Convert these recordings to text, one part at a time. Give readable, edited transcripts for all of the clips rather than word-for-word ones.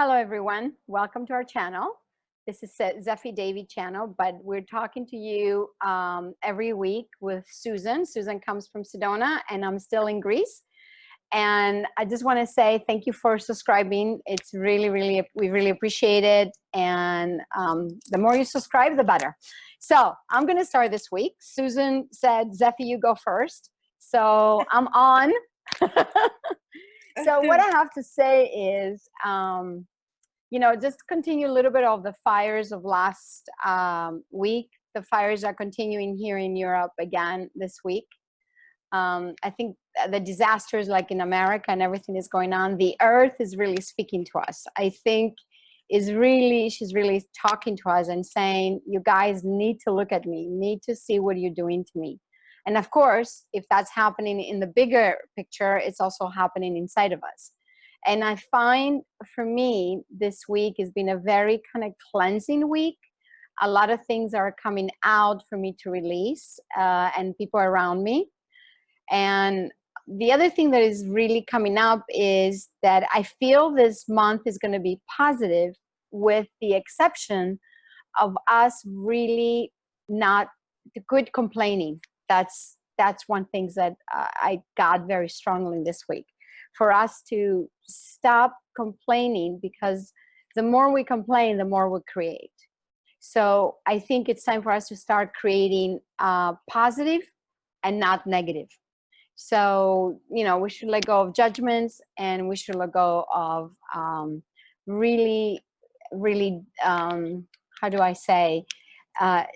Hello, everyone. Welcome to our channel. This is Zeffie Davy channel, but we're talking to you every week with Susan. Susan comes from Sedona, and I'm still in Greece. And I just want to say thank you for subscribing. It's we really appreciate it. And the more you subscribe, the better. So I'm going to start this week. Susan said, Zeffie, you go first. So I'm on. So what I have to say is, just continue a little bit of the fires of last week. The fires are continuing here in Europe again this week. I think the disasters like in America and everything is going on. The earth is really speaking to us. I think she's really talking to us and saying, you guys need to look at me, need to see what you're doing to me. And of course, if that's happening in the bigger picture, it's also happening inside of us. And I find for me, this week has been a very kind of cleansing week. A lot of things are coming out for me to release and people around me. And the other thing that is really coming up is that I feel this month is going to be positive, with the exception of us really not good complaining. That's one thing that I got very strongly this week. For us to stop complaining, because the more we complain, the more we create. So I think it's time for us to start creating positive and not negative. So, we should let go of judgments, and we should let go of really, really, how do I say,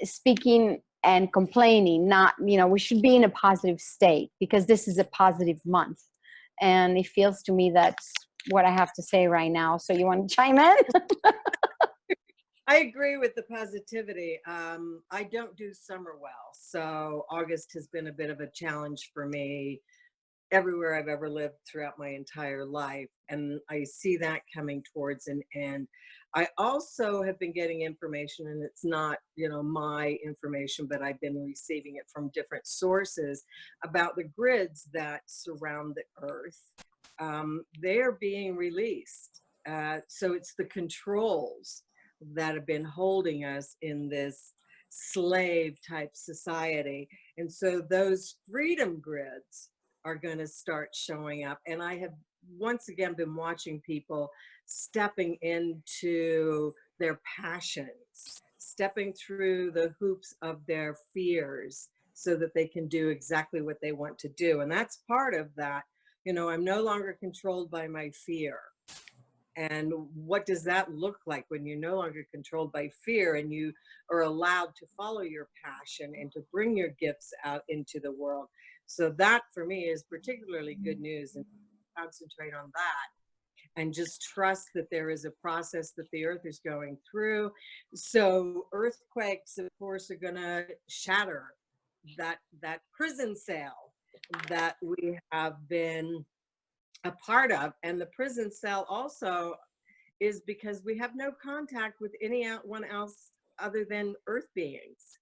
speaking and complaining. Not, we should be in a positive state, because this is a positive month. And it feels to me that's what I have to say right now. So you want to chime in? I agree with the positivity. I don't do summer well, so August has been a bit of a challenge for me everywhere I've ever lived throughout my entire life, and I see that coming towards an end. I also have been getting information, and it's not, my information, but I've been receiving it from different sources about the grids that surround the Earth. They're being released. So it's the controls that have been holding us in this slave type society. And so those freedom grids are going to start showing up. And I have once again been watching people stepping into their passions, stepping through the hoops of their fears so that they can do exactly what they want to do. And that's part of that. I'm no longer controlled by my fear. And what does that look like when you're no longer controlled by fear and you are allowed to follow your passion and to bring your gifts out into the world? So that for me is particularly good news, and concentrate on that and just trust that there is a process that the earth is going through. So earthquakes, of course, are going to shatter that prison cell that we have been a part of. And the prison cell also is because we have no contact with anyone else other than earth beings.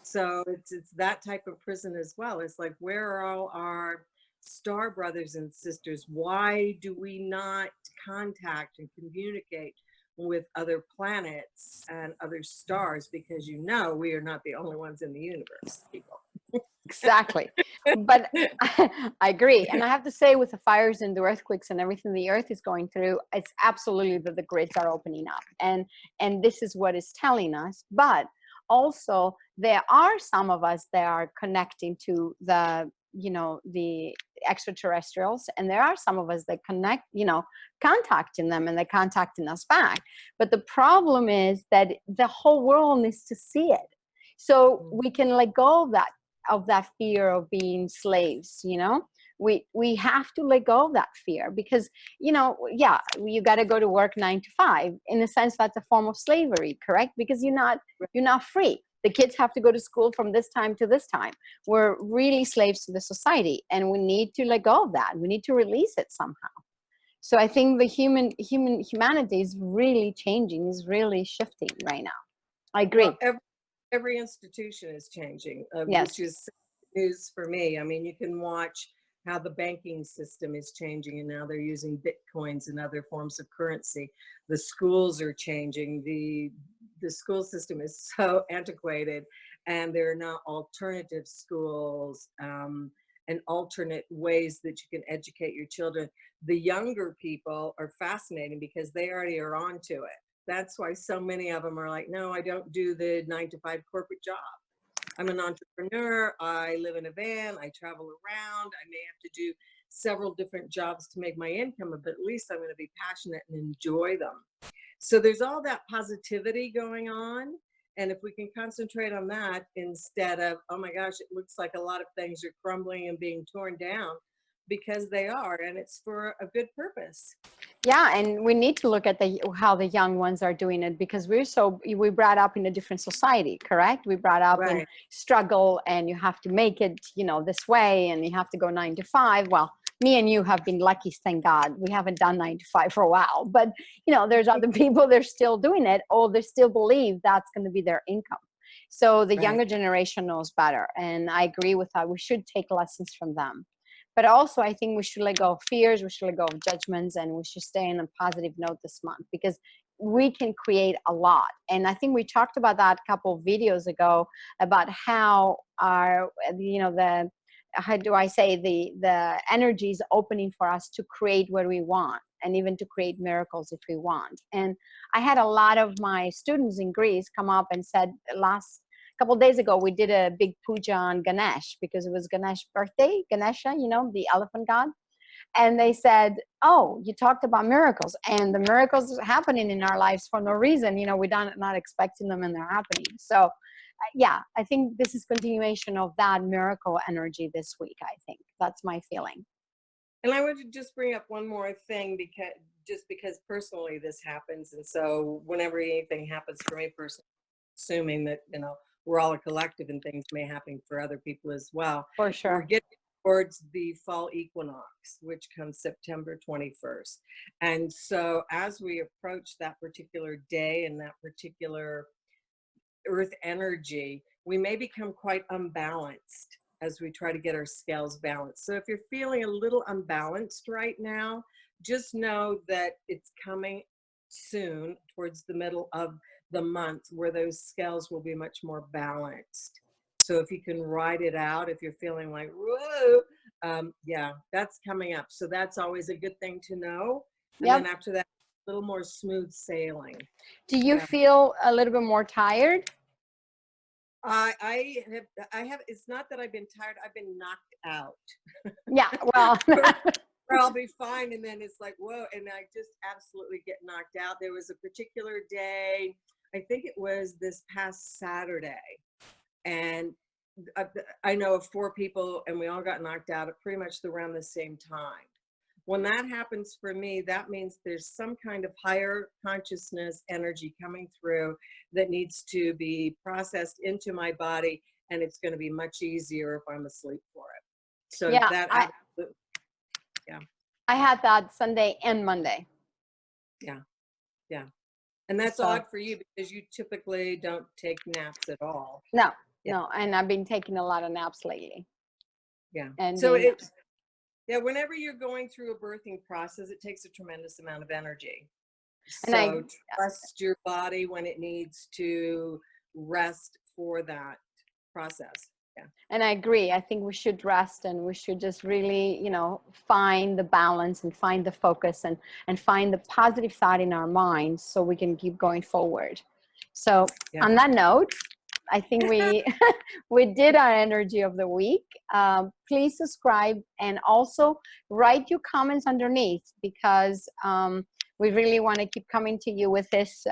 So it's that type of prison as well. It's like, where are all our star brothers and sisters? Why do we not contact and communicate with other planets and other stars? Because we are not the only ones in the universe, people. Exactly. But I agree. And I have to say, with the fires and the earthquakes and everything the earth is going through, it's absolutely that the grids are opening up. And this is what it's telling us. But also, there are some of us that are connecting to the extraterrestrials, and there are some of us that contacting them, and they're contacting us back. But the problem is that the whole world needs to see it, so we can let go of that fear of being slaves. We have to let go of that fear, because you got to go to work 9 to 5. In a sense, that's a form of slavery, correct? Because you're not free. The kids have to go to school from this time to this time. We're really slaves to the society, and we need to let go of that. We need to release it somehow. So I think the humanity is really changing, is really shifting right now. I agree. Well, every institution is changing, Yes. which is news for me. I mean, you can watch how the banking system is changing, and now they're using bitcoins and other forms of currency. The schools are changing. The school system is so antiquated, and there are now alternative schools, and alternate ways that you can educate your children. The younger people are fascinating because they already are onto it. That's why so many of them are like, no, I don't do the 9 to 5 corporate job. I'm an entrepreneur. I live in a van. I travel around. I may have to do several different jobs to make my income, but at least I'm going to be passionate and enjoy them. So there's all that positivity going on. And if we can concentrate on that instead of, oh my gosh, it looks like a lot of things are crumbling and being torn down, because they are, and it's for a good purpose. Yeah, and we need to look at the how the young ones are doing it, because we brought up in a different society, correct? We brought up in Right. struggle, and you have to make it, this way, and you have to go 9 to 5. Well, me and you have been lucky, thank God. We haven't done 9 to 5 for a while, but there's other people, they're still doing it, or they still believe that's going to be their income. So the Right. younger generation knows better, and I agree with that. We should take lessons from them. But also, I think we should let go of fears, we should let go of judgments, and we should stay on a positive note this month, because we can create a lot. And I think we talked about that a couple of videos ago, about how our, the, how do I say, the energy is opening for us to create what we want, and even to create miracles if we want. And I had a lot of my students in Greece come up and said, last couple of days ago, we did a big puja on Ganesh, because it was Ganesh's birthday, Ganesha, the elephant god. And they said, oh, you talked about miracles, and the miracles are happening in our lives for no reason. We're not expecting them, and they're happening. So yeah, I think this is continuation of that miracle energy this week. I think that's my feeling. And I want to just bring up one more thing, because personally this happens. And so whenever anything happens for me personally, assuming that, we're all a collective and things may happen for other people as well. For We're sure. getting towards the fall equinox, which comes September 21st. And so as we approach that particular day and that particular earth energy, we may become quite unbalanced as we try to get our scales balanced. So if you're feeling a little unbalanced right now, just know that it's coming soon, towards the middle of the month, where those scales will be much more balanced. So if you can ride it out, if you're feeling like, whoa, yeah, that's coming up. So that's always a good thing to know. And then Yep. after that, a little more smooth sailing. Do you Yeah. feel a little bit more tired? I have. It's not that I've been tired. I've been knocked out. Yeah, well, Where I'll be fine, and then it's like, whoa, and I just absolutely get knocked out. There was a particular day, I think it was this past Saturday, and I, I know of 4 people, and we all got knocked out at pretty much around the same time. When that happens for me, that means there's some kind of higher consciousness energy coming through that needs to be processed into my body, and it's going to be much easier if I'm asleep for it. So yeah, that I absolutely, yeah, I had that Sunday and Monday. yeah, yeah. And that's So odd for you because you typically don't take naps at all. no, Yeah, no, and I've been taking a lot of naps lately, yeah. and So being, it's, yeah, whenever you're going through a birthing process, it takes a tremendous amount of energy. and I So trust your body when it needs to rest for that process. Yeah. and I agree. I think we should rest, and we should just really, find the balance, and find the focus, and find the positive thought in our minds, so we can keep going forward. So Yeah. on that note, I think we we did our energy of the week. Please subscribe, and also write your comments underneath, because we really want to keep coming to you with this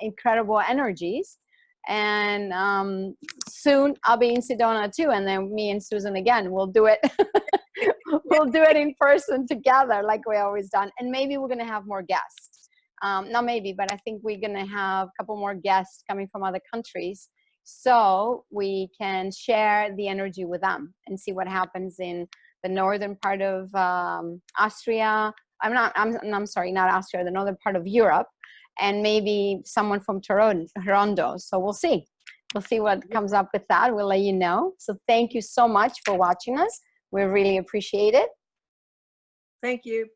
incredible energies. And soon I'll be in Sedona too, and then me and Susan again. We'll do it. We'll do it in person together, like we always done. And maybe we're gonna have more guests. Not maybe, but I think we're gonna have a couple more guests coming from other countries, so we can share the energy with them and see what happens in the northern part of Austria. I'm sorry, not Austria, the northern part of Europe, and maybe someone from Toronto. So we'll see. We'll see what comes up with that. We'll let you know. So thank you so much for watching us. We really appreciate it. Thank you.